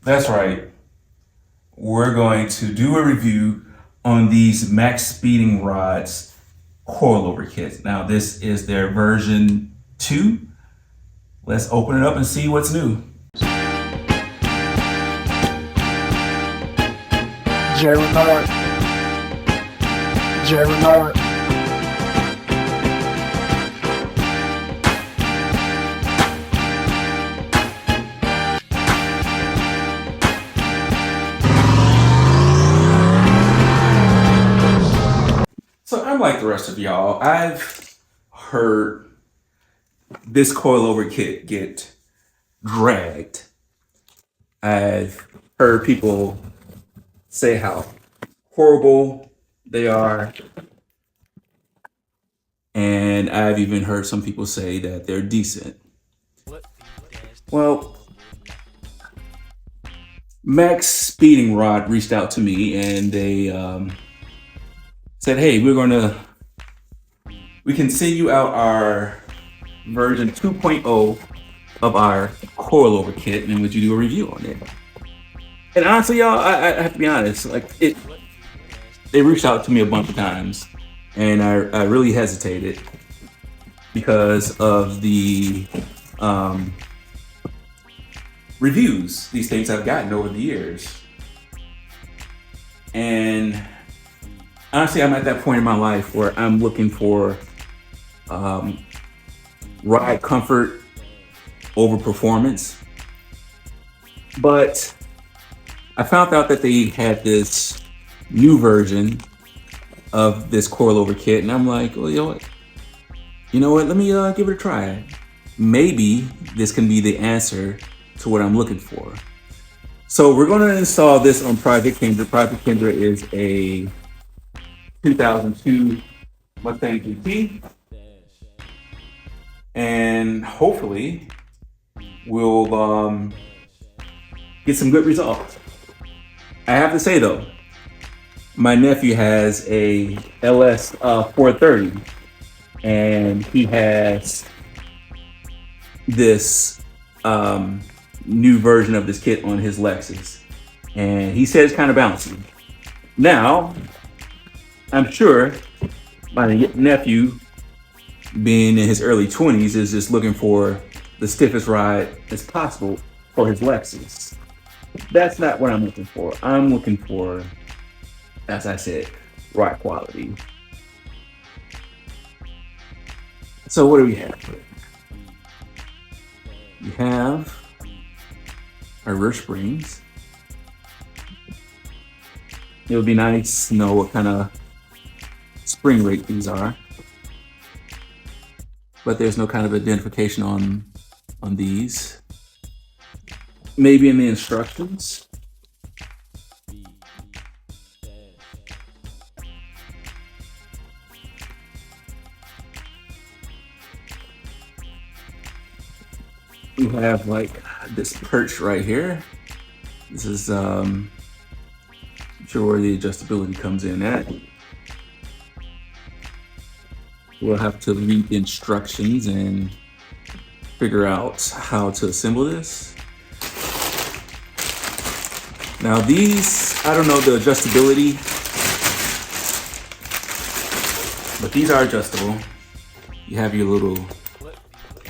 That's right. We're going to do a review on these Maxpeedingrods coilover kits. Now this is their version 2. Let's open it up and see what's new. Jerry. So I'm like the rest of y'all. I've heard this coilover kit get dragged. I've heard people say how horrible they are. And I've even heard some people say that they're decent. Well, Maxpeedingrod reached out to me and they said, hey, we can send you out our version 2.0 of our coilover kit, and would you do a review on it? And honestly, y'all, I have to be honest, like they reached out to me a bunch of times, and I really hesitated because of the reviews these things I've gotten over the years. And honestly, I'm at that point in my life where I'm looking for ride comfort over performance. But I found out that they had this new version of this coilover kit, and I'm like, well, you know what? Let me give it a try. Maybe this can be the answer to what I'm looking for. So we're going to install this on Project Kendra. Project Kendra is a 2002 Mustang GT, and hopefully we'll get some good results. I have to say though, my nephew has a LS 430, and he has this new version of this kit on his Lexus, and he said it's kind of bouncy. Now, I'm sure my nephew, being in his early 20s, is just looking for the stiffest ride as possible for his Lexus. That's not what I'm looking for. I'm looking for, as I said, ride quality. So what do we have? We have our rear springs. It would be nice to know what kind of spring rate these are, but there's no kind of identification on these. Maybe in the instructions. We have like this perch right here. This is I'm sure where the adjustability comes in at. We'll have to read the instructions and figure out how to assemble this. Now these, I don't know the adjustability, but these are adjustable. You have your little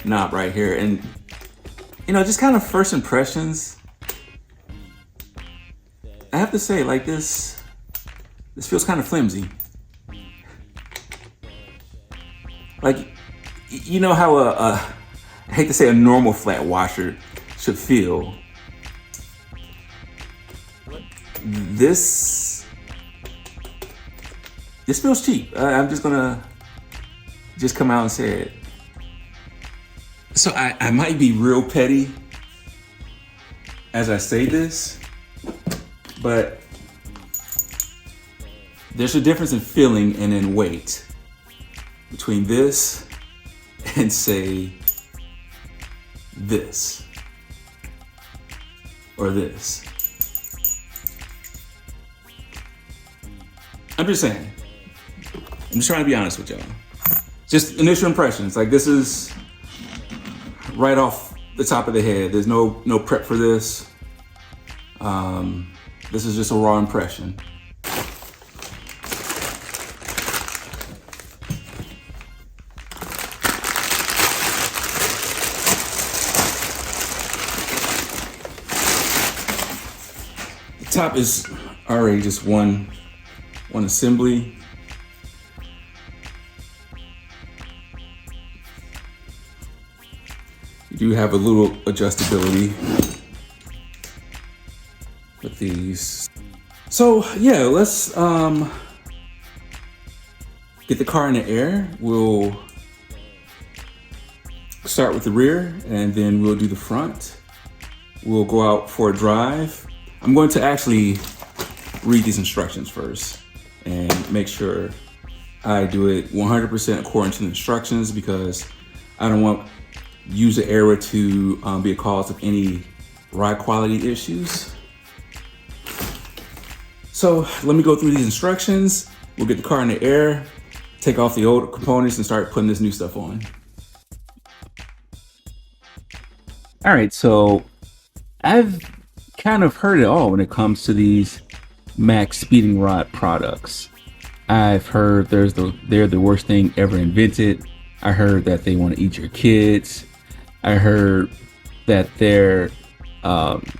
knob right here, and you know, just kind of first impressions, I have to say, like this feels kind of flimsy. Like, you know how I hate to say a normal flat washer should feel. This feels cheap. I'm just gonna come out and say it. So I might be real petty as I say this, but there's a difference in feeling and in weight between this and say this or this. I'm just saying. I'm just trying to be honest with y'all. Just initial impressions. Like, this is right off the top of the head. There's no prep for this. This is just a raw impression. The top is already just one assembly. You do have a little adjustability with these. So yeah, let's get the car in the air. We'll start with the rear and then we'll do the front. We'll go out for a drive. I'm going to actually read these instructions first and make sure I do it 100% according to the instructions, because I don't want user error to be a cause of any ride quality issues. So let me go through these instructions. We'll get the car in the air, take off the old components and start putting this new stuff on. All right, so I've kind of heard it all when it comes to these Maxpeedingrods products. I've heard they're the worst thing ever invented. I heard that they want to eat your kids. I heard that they're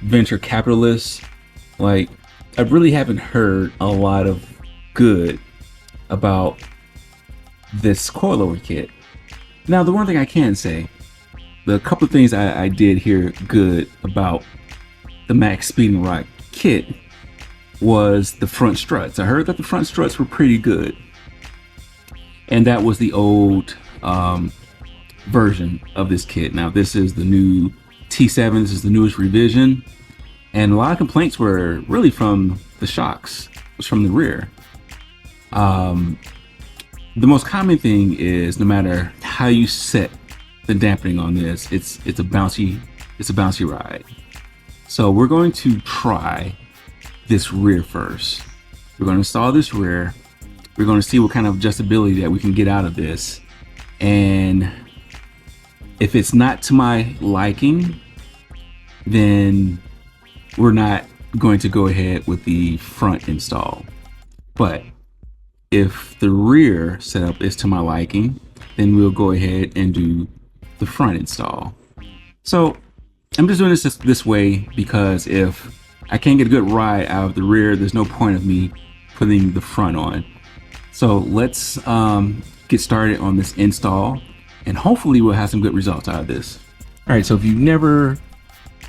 venture capitalists. Like, I really haven't heard a lot of good about this coilover kit. Now, the one thing I can say, the couple of things I did hear good about the Maxpeedingrods kit was the front struts. I heard that the front struts were pretty good. And that was the old version of this kit. Now this is the new T7, this is the newest revision. And a lot of complaints were really from the shocks, was from the rear. The most common thing is no matter how you set the dampening on this, it's a bouncy ride. So we're going to try this rear first. We're going to install this rear. We're going to see what kind of adjustability that we can get out of this. And if it's not to my liking, then we're not going to go ahead with the front install. But if the rear setup is to my liking, then we'll go ahead and do the front install. So I'm just doing this way because if I can't get a good ride out of the rear, there's no point of me putting the front on. So let's get started on this install and hopefully we'll have some good results out of this. All right, so if you've never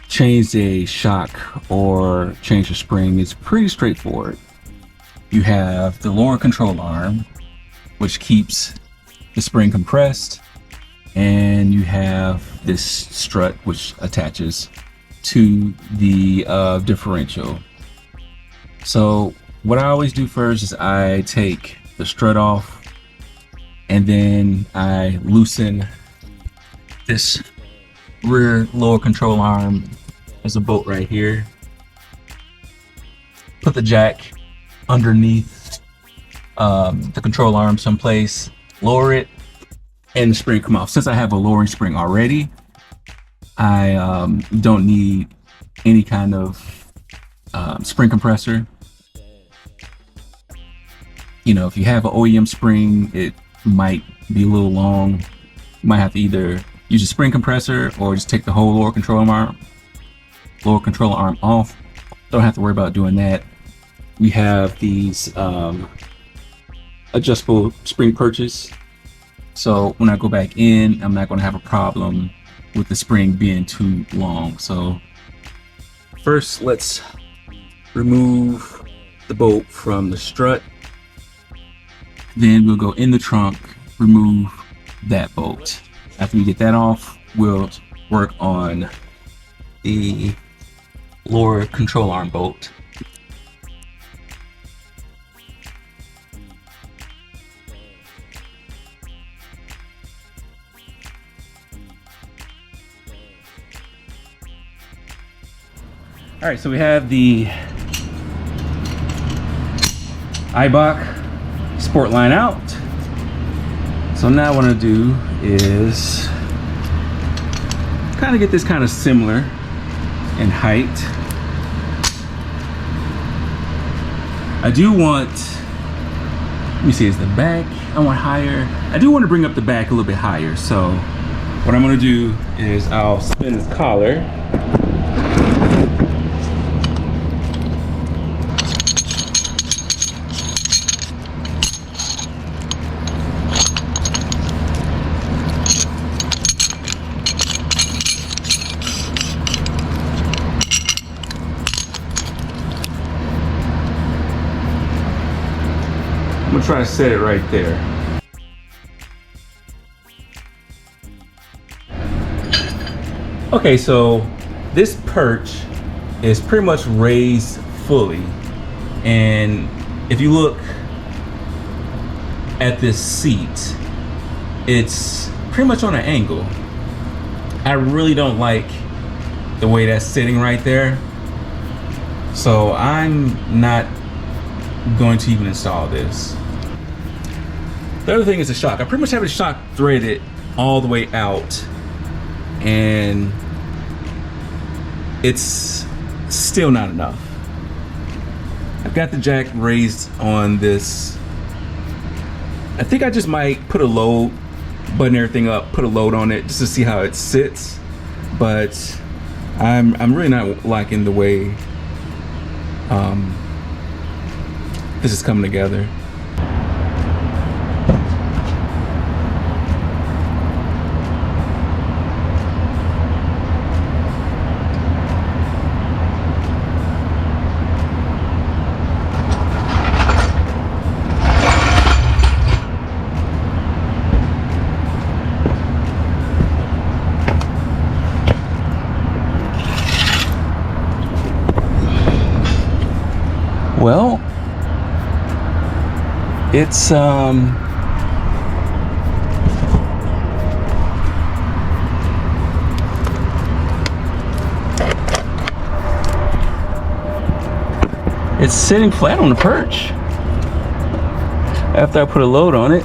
changed a shock or changed a spring, it's pretty straightforward. You have the lower control arm, which keeps the spring compressed, and you have this strut which attaches to the differential. So what I always do first is I take the strut off and then I loosen this rear lower control arm. There's a bolt right here. Put the jack underneath the control arm someplace, lower it, and the spring come off. Since I have a lowering spring already, I don't need any kind of spring compressor. You know, if you have an OEM spring, it might be a little long. You might have to either use a spring compressor or just take the whole lower control arm off. Don't have to worry about doing that. We have these adjustable spring perches. So when I go back in, I'm not going to have a problem with the spring being too long. So first, let's remove the bolt from the strut. Then we'll go in the trunk, remove that bolt. After we get that off, we'll work on the lower control arm bolt. All right, so we have the Eibach sport line out. So now what I'm gonna do is kind of get this kind of similar in height. I do want, let me see, is the back, I want higher. I do want to bring up the back a little bit higher. So what I'm going to do is I'll spin this collar. I'm gonna try to set it right there. Okay, so this perch is pretty much raised fully. And if you look at this seat, it's pretty much on an angle. I really don't like the way that's sitting right there. So I'm not going to even install this. The other thing is the shock. I pretty much have the shock threaded all the way out, and it's still not enough. I've got the jack raised on this. I think I just might put a load, button everything up, put a load on it just to see how it sits. But I'm really not liking the way this is coming together. Well, it's it's sitting flat on the perch after I put a load on it.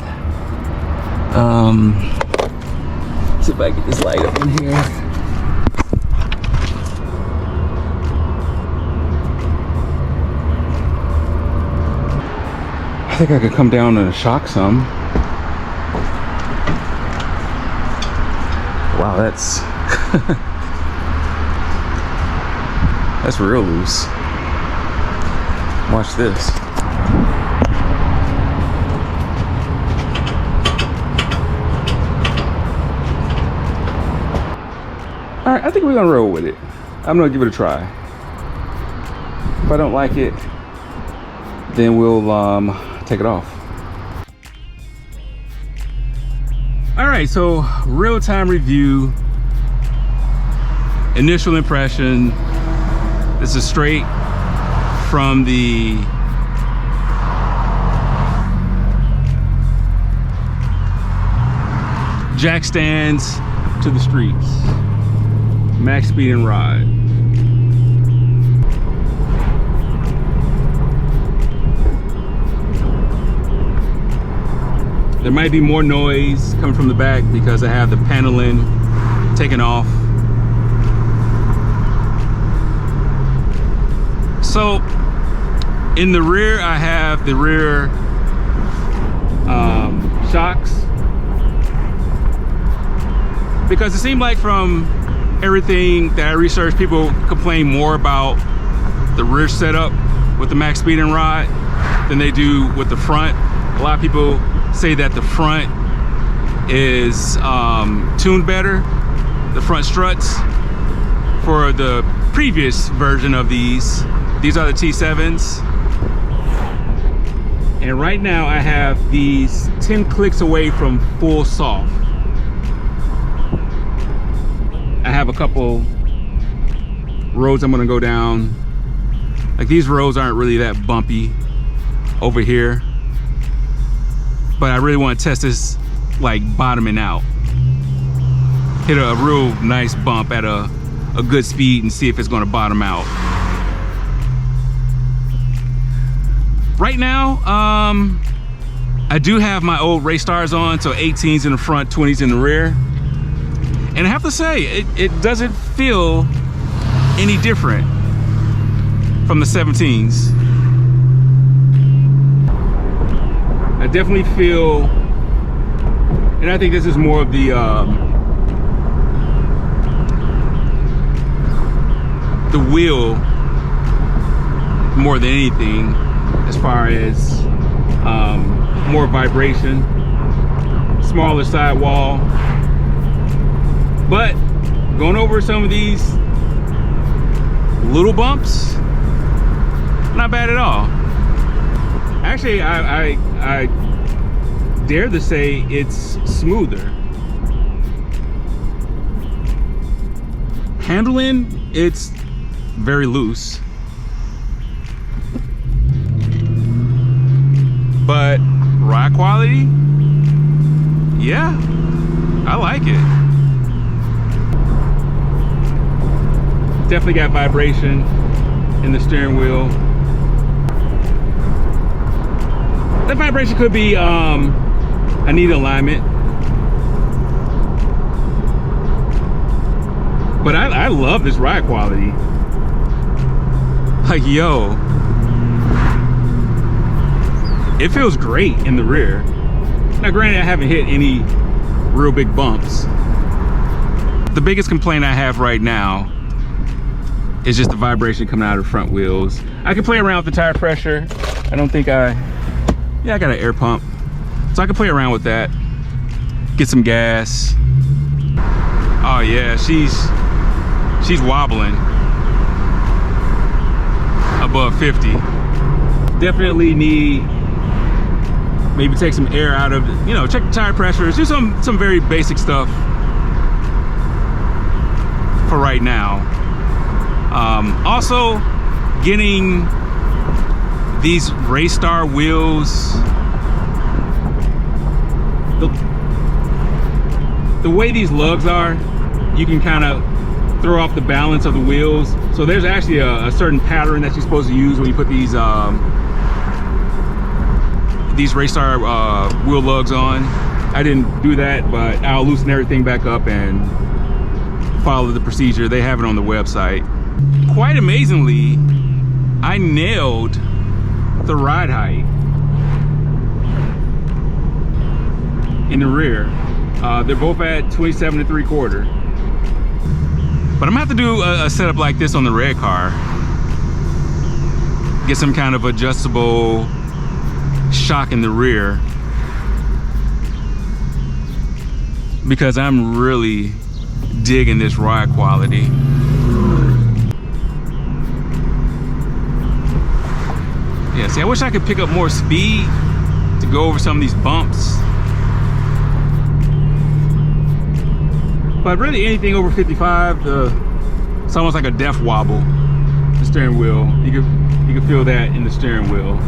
See if I get this light up in here. I think I could come down and shock some. Wow, that's that's real loose. Watch this. All right, I think we're gonna roll with it. I'm gonna give it a try. If I don't like it, then we'll take it off. All right, so real-time review, initial impression. This is straight from the jack stands to the streets. Maxpeedingrods. There might be more noise coming from the back because I have the paneling taken off. So in the rear, I have the rear shocks, because it seemed like from everything that I researched, people complain more about the rear setup with the Maxpeedingrod than they do with the front. A lot of people say that the front is tuned better, the front struts. For the previous version of these are the T7s. And right now I have these 10 clicks away from full soft. I have a couple roads I'm gonna go down. Like, these roads aren't really that bumpy over here, but I really want to test this, like, bottoming out. Hit a real nice bump at a good speed and see if it's going to bottom out. Right now, I do have my old race stars on, so 18s in the front, 20s in the rear. And I have to say, it doesn't feel any different from the 17s. I definitely feel, and I think this is more of the wheel more than anything, as far as more vibration, smaller sidewall. But going over some of these little bumps, not bad at all. Actually, I dare to say it's smoother. Handling, it's very loose. But ride quality, yeah, I like it. Definitely got vibration in the steering wheel. That vibration could be, I need alignment. But I love this ride quality. Like, yo, it feels great in the rear. Now, granted, I haven't hit any real big bumps. The biggest complaint I have right now is just the vibration coming out of the front wheels. I can play around with the tire pressure. I don't think I got an air pump. So I can play around with that. Get some gas. Oh yeah, she's wobbling above 50. Definitely need, maybe take some air out of it, you know, check the tire pressures, do some very basic stuff for right now. Also getting these Raystar wheels, the way these lugs are, you can kind of throw off the balance of the wheels. So there's actually a certain pattern that you're supposed to use when you put these Raystar wheel lugs on. I didn't do that, but I'll loosen everything back up and follow the procedure. They have it on the website. Quite amazingly, I nailed the ride height in the rear. They're both at 27 3/4. But I'm gonna have to do a setup like this on the red car. Get some kind of adjustable shock in the rear, because I'm really digging this ride quality. Yeah, see, I wish I could pick up more speed to go over some of these bumps. But really anything over 55, it's almost like a death wobble, the steering wheel. You can feel that in the steering wheel.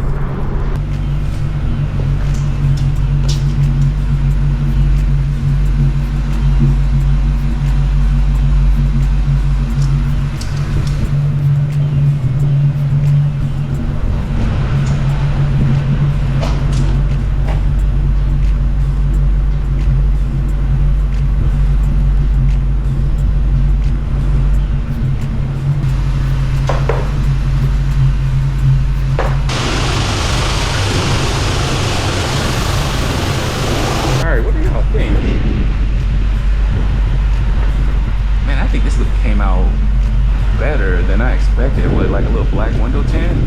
With like a little black window tint.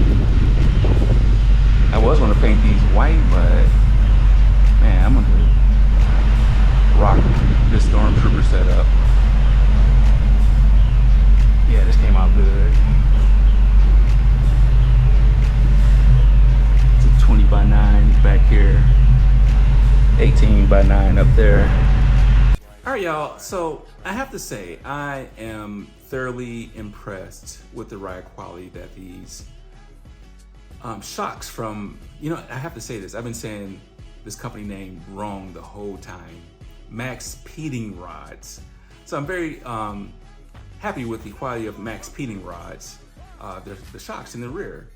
I was gonna paint these white, but man, I'm gonna rock this Stormtrooper setup. Yeah, this came out good. It's a 20 by 9 back here, 18 by 9 up there. All right, y'all, so I have to say, I am thoroughly impressed with the ride quality that these shocks from, you know, I have to say this, I've been saying this company name wrong the whole time, Maxpeedingrods. So I'm very happy with the quality of Maxpeedingrods, the shocks in the rear.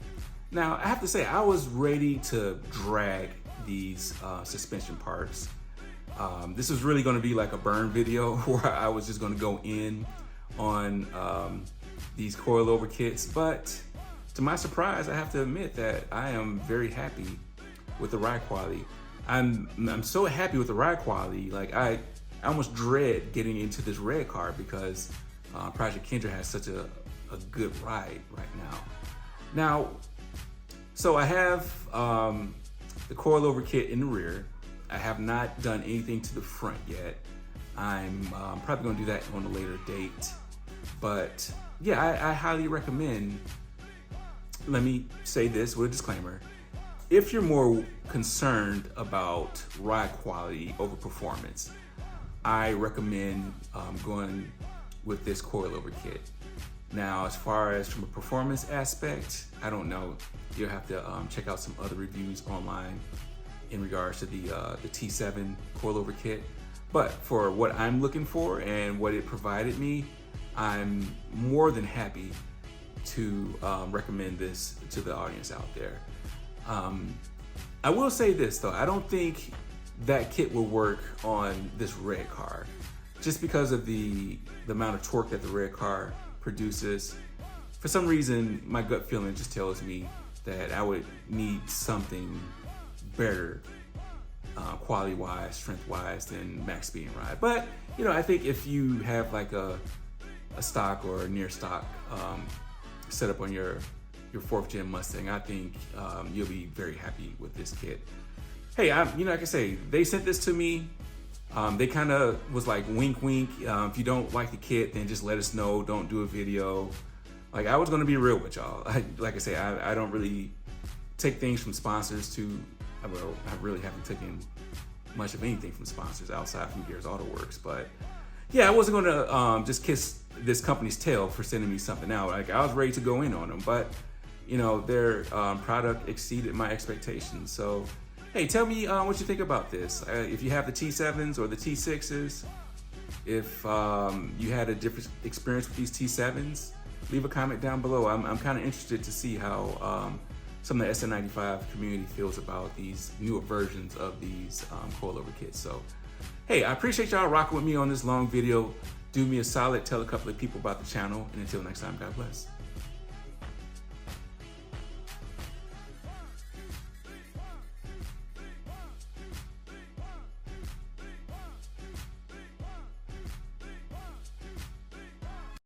Now, I have to say, I was ready to drag these suspension parts. This was really gonna be like a burn video where I was just gonna go in on these coilover kits, but to my surprise, I have to admit that I am very happy with the ride quality. I'm so happy with the ride quality. Like I almost dread getting into this red car because Project Kendra has such a good ride right now. So I have the coilover kit in the rear. I have not done anything to the front yet. I'm probably gonna do that on a later date. But yeah, I highly recommend, let me say this with a disclaimer. If you're more concerned about ride quality over performance, I recommend going with this coilover kit. Now, as far as from a performance aspect, I don't know. You'll have to check out some other reviews online in regards to the T7 coilover kit. But for what I'm looking for and what it provided me, I'm more than happy to recommend this to the audience out there. I will say this though, I don't think that kit will work on this red car, just because of the amount of torque that the red car produces. For some reason, my gut feeling just tells me that I would need something better quality-wise, strength-wise than Maxpeedingrods. But you know, I think if you have like a stock or a near stock setup on your 4th gen Mustang, I think you'll be very happy with this kit. Hey, you know, like I say, they sent this to me. They kind of was like, wink, wink. If you don't like the kit, then just let us know. Don't do a video. Like, I was gonna be real with y'all. Like I say, I don't really take things from sponsors well, I really haven't taken much of anything from sponsors outside from Gears Auto Works. But yeah, I wasn't gonna just kiss this company's tail for sending me something out. Like, I was ready to go in on them, but you know, their product exceeded my expectations. So hey, tell me what you think about this. If you have the T7s or the T6s, if you had a different experience with these T7s, leave a comment down below. I'm kind of interested to see how some of the Sn95 community feels about these newer versions of these coilover kits. So hey, I appreciate y'all rocking with me on this long video. Do me a solid, tell a couple of people about the channel, and until next time, God bless.